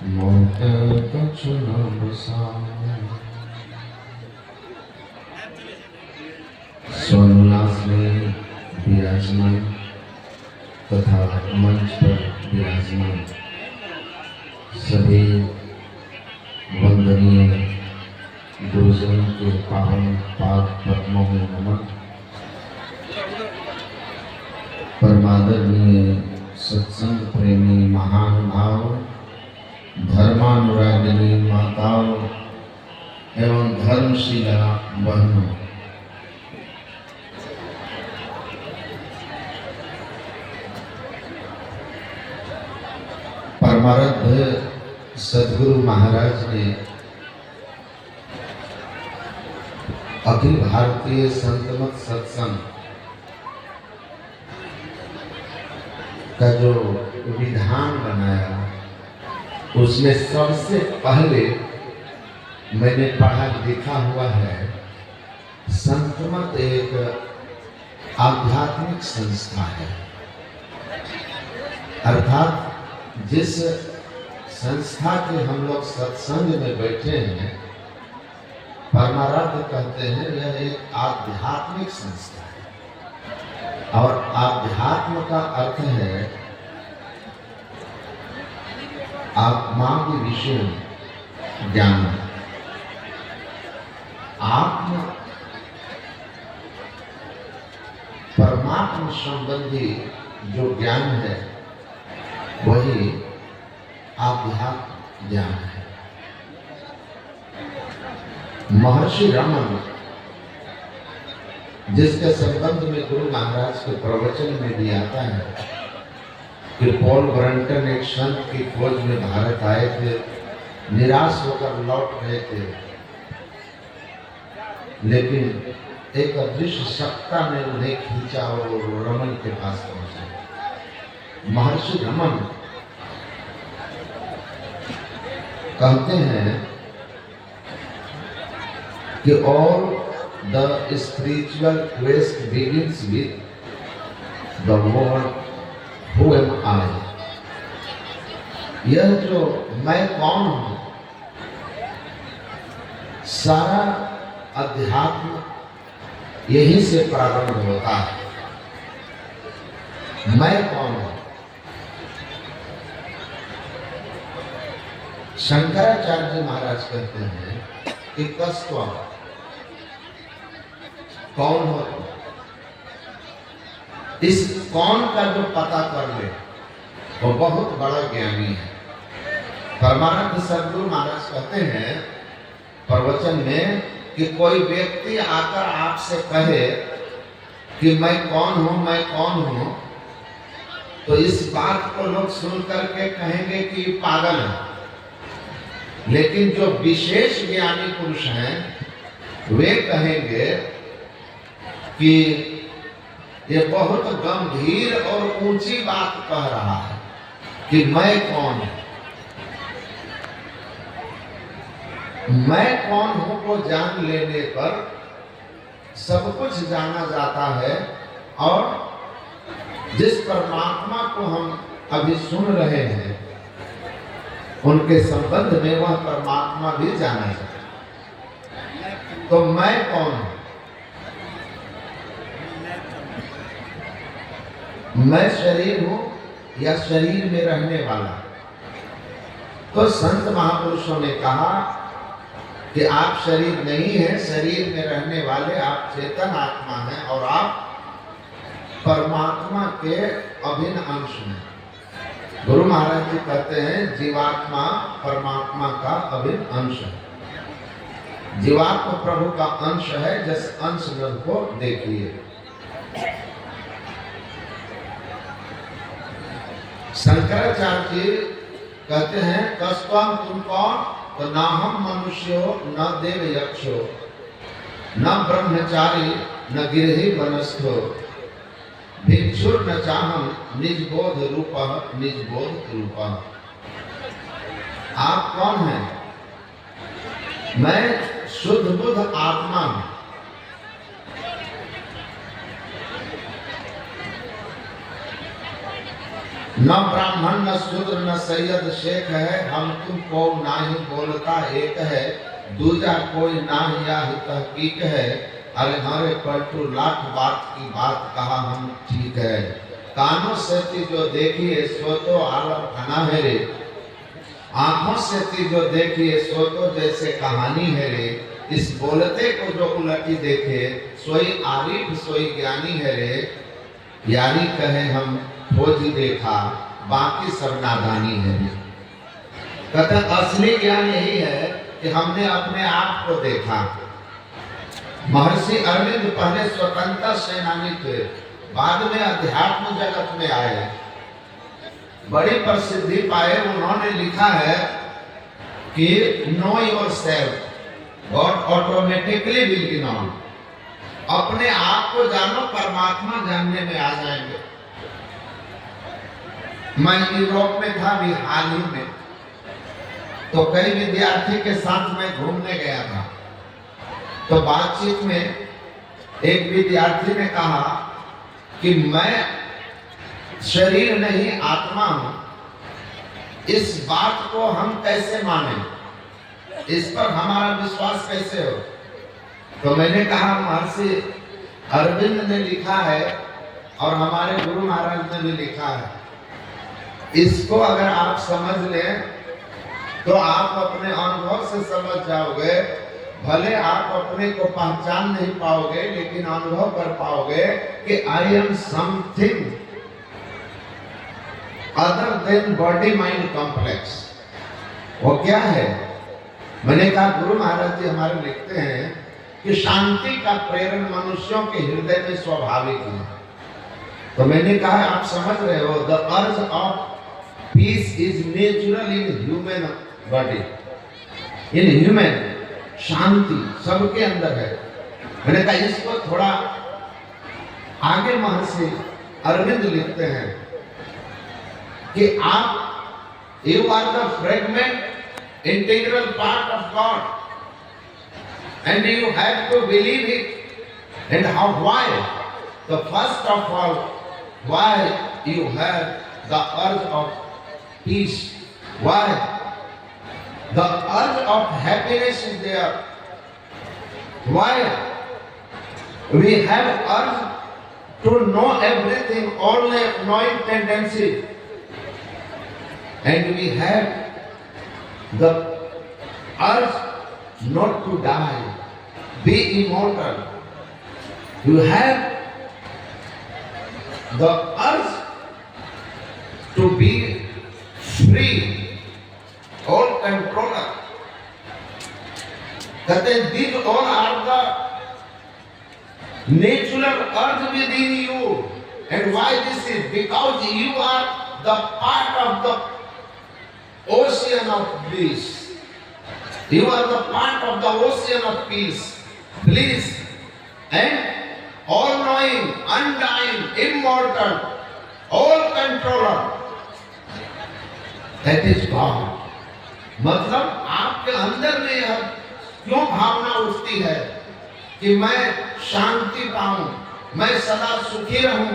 मोट कछु बसाऊं। सोमनाथ में विराजमान तथा मंच पर विराजमान सभी वंदनीय गुरुजनों के पावन पाद पद्मों में नमन। परमादरणीय सत्संग प्रेमी महानुभाव, धर्मानुरागिनी माताओं एवं धर्मशिला बहनों, परमाराध्य सद्गुरु महाराज ने अखिल भारतीय संतमत सत्संग का जो विधान बनाया, उसमें सबसे पहले मैंने पढ़ा लिखा हुआ है, संतमत एक आध्यात्मिक संस्था है। अर्थात जिस संस्था के हम लोग सत्संग में बैठे हैं, परमाराध्य कहते हैं यह एक आध्यात्मिक संस्था है। और आध्यात्म का अर्थ है आत्मा के विषय ज्ञान। आत्म परमात्मा संबंधी जो ज्ञान है वही आध्यात्म ज्ञान है। महर्षि रमन, जिसके संबंध में गुरु महाराज के प्रवचन में भी आता है कि पॉल ब्रंटन एक संत की खोज में भारत आए थे, निराश होकर लौट गए थे, लेकिन एक अदृश्य सत्ता ने उन्हें खींचा और रमन के पास पहुंचे। महर्षि रमन कहते हैं कि all the spiritual quest begins with the word who am I। यह जो मैं कौन हूं, सारा अध्यात्म यही से प्रारंभ होता है। मैं कौन हूं? शंकराचार्य जी महाराज कहते हैं कि कस्त्वम, कौन हो तुम? इस कौन का जो पता कर ले वो बहुत बड़ा ज्ञानी है। परमानंद सद्गुरु महाराज कहते हैं प्रवचन में कि कोई व्यक्ति आकर आपसे कहे कि मैं कौन हूं, मैं कौन हूं, तो इस बात को लोग सुन करके कहेंगे कि पागल है। लेकिन जो विशेष ज्ञानी पुरुष हैं वे कहेंगे कि ये बहुत गंभीर और ऊंची बात कह रहा है कि मैं कौन हूं। मैं कौन हूं को जान लेने पर सब कुछ जाना जाता है, और जिस परमात्मा को हम अभी सुन रहे हैं उनके संबंध में वह परमात्मा भी जाना जाता है। तो मैं कौन हूं? मैं शरीर हूं या शरीर में रहने वाला? तो संत महापुरुषों ने कहा कि आप शरीर नहीं हैं, शरीर में रहने वाले आप चेतन आत्मा हैं और आप परमात्मा के अभिन्न अंश हैं। गुरु महाराज जी कहते हैं जीवात्मा परमात्मा का अभिन्न अंश है। जीवात्मा प्रभु का अंश है, जिस अंश को देखिए। शंकराचार्य जी कहते हैं कस्त्वम, तुम कौन? तो ना हम मनुष्य हो, न देव यक्ष हो, न ब्रह्मचारी, न गिरही वनस्थो, भिक्षुर न चाहम निजबोध रूप, निजबोध रूप। आप कौन हैं? मैं शुद्ध बुद्ध आत्मा हूं। न ब्राह्मण न शूद्र न सैयद शेख है, हम तुम को नाही बोलता एक है, दूजा कोई नाही या तहकीक है, अरे हमारे पलटू लाख बात की बात कहा हम ठीक है। कानों से ती जो देखिए सो तो आलम फना है रे, आंखों से ती जो देखिए सो तो जैसे कहानी है रे, इस बोलते को जो उलटी देखे सोई आरिफ सोई ज्ञानी है रे, यानी कहे हम खोज देखा बाकी सब नादानी है रे। कहते असली ज्ञान यही है कि हमने अपने आप को देखा। महर्षि अरविंद पहले स्वतंत्रता सेनानी थे, बाद में अध्यात्म जगत में आए, बड़ी प्रसिद्धि पाए। उन्होंने लिखा है कि know your self God automatically will be known, अपने आप को जानो परमात्मा जानने में आ जाएंगे। मैं यूरोप में था अभी हाल ही में, तो कई विद्यार्थी के साथ मैं घूमने गया था, तो बातचीत में एक विद्यार्थी ने कहा कि मैं शरीर नहीं आत्मा हूं, इस बात को हम कैसे माने, इस पर हमारा विश्वास कैसे हो। तो मैंने कहा महर्षि अरविंद ने लिखा है और हमारे गुरु महाराज ने भी लिखा है, इसको अगर आप समझ लें तो आप अपने अनुभव से समझ जाओगे। भले आप अपने को पहचान नहीं पाओगे, लेकिन अनुभव कर पाओगे कि I am something other than body mind complex. वो क्या है? मैंने कहा गुरु महाराज जी हमारे लिखते हैं कि शांति का प्रेरण मनुष्यों के हृदय में स्वाभाविक है। तो मैंने कहा आप समझ रहे हो, the urge of peace is natural in human body, in human शांति सबके अंदर है। मैंने कहा इसको थोड़ा आगे महर्षि अरविंद लिखते हैं कि आप you are the fragment integral part of God and you have to believe it. And how? Why? The first of all, why you have the urge of peace? Why? The urge of happiness is there. Why? We have urge to know everything, only knowing tendency, and we have the urge not to die, be immortal. You have the urge to be free, all controller. That these all are the natural urge within you. And why this is? Because you are the part of the ocean of bliss. You are the part of the ocean of peace, bliss, and all-knowing, undying, immortal, all-controller. That is God. मतलब आपके अंदर में यह क्यों भावना उठती है कि मैं शांति पाऊं, मैं सदा सुखी रहूं,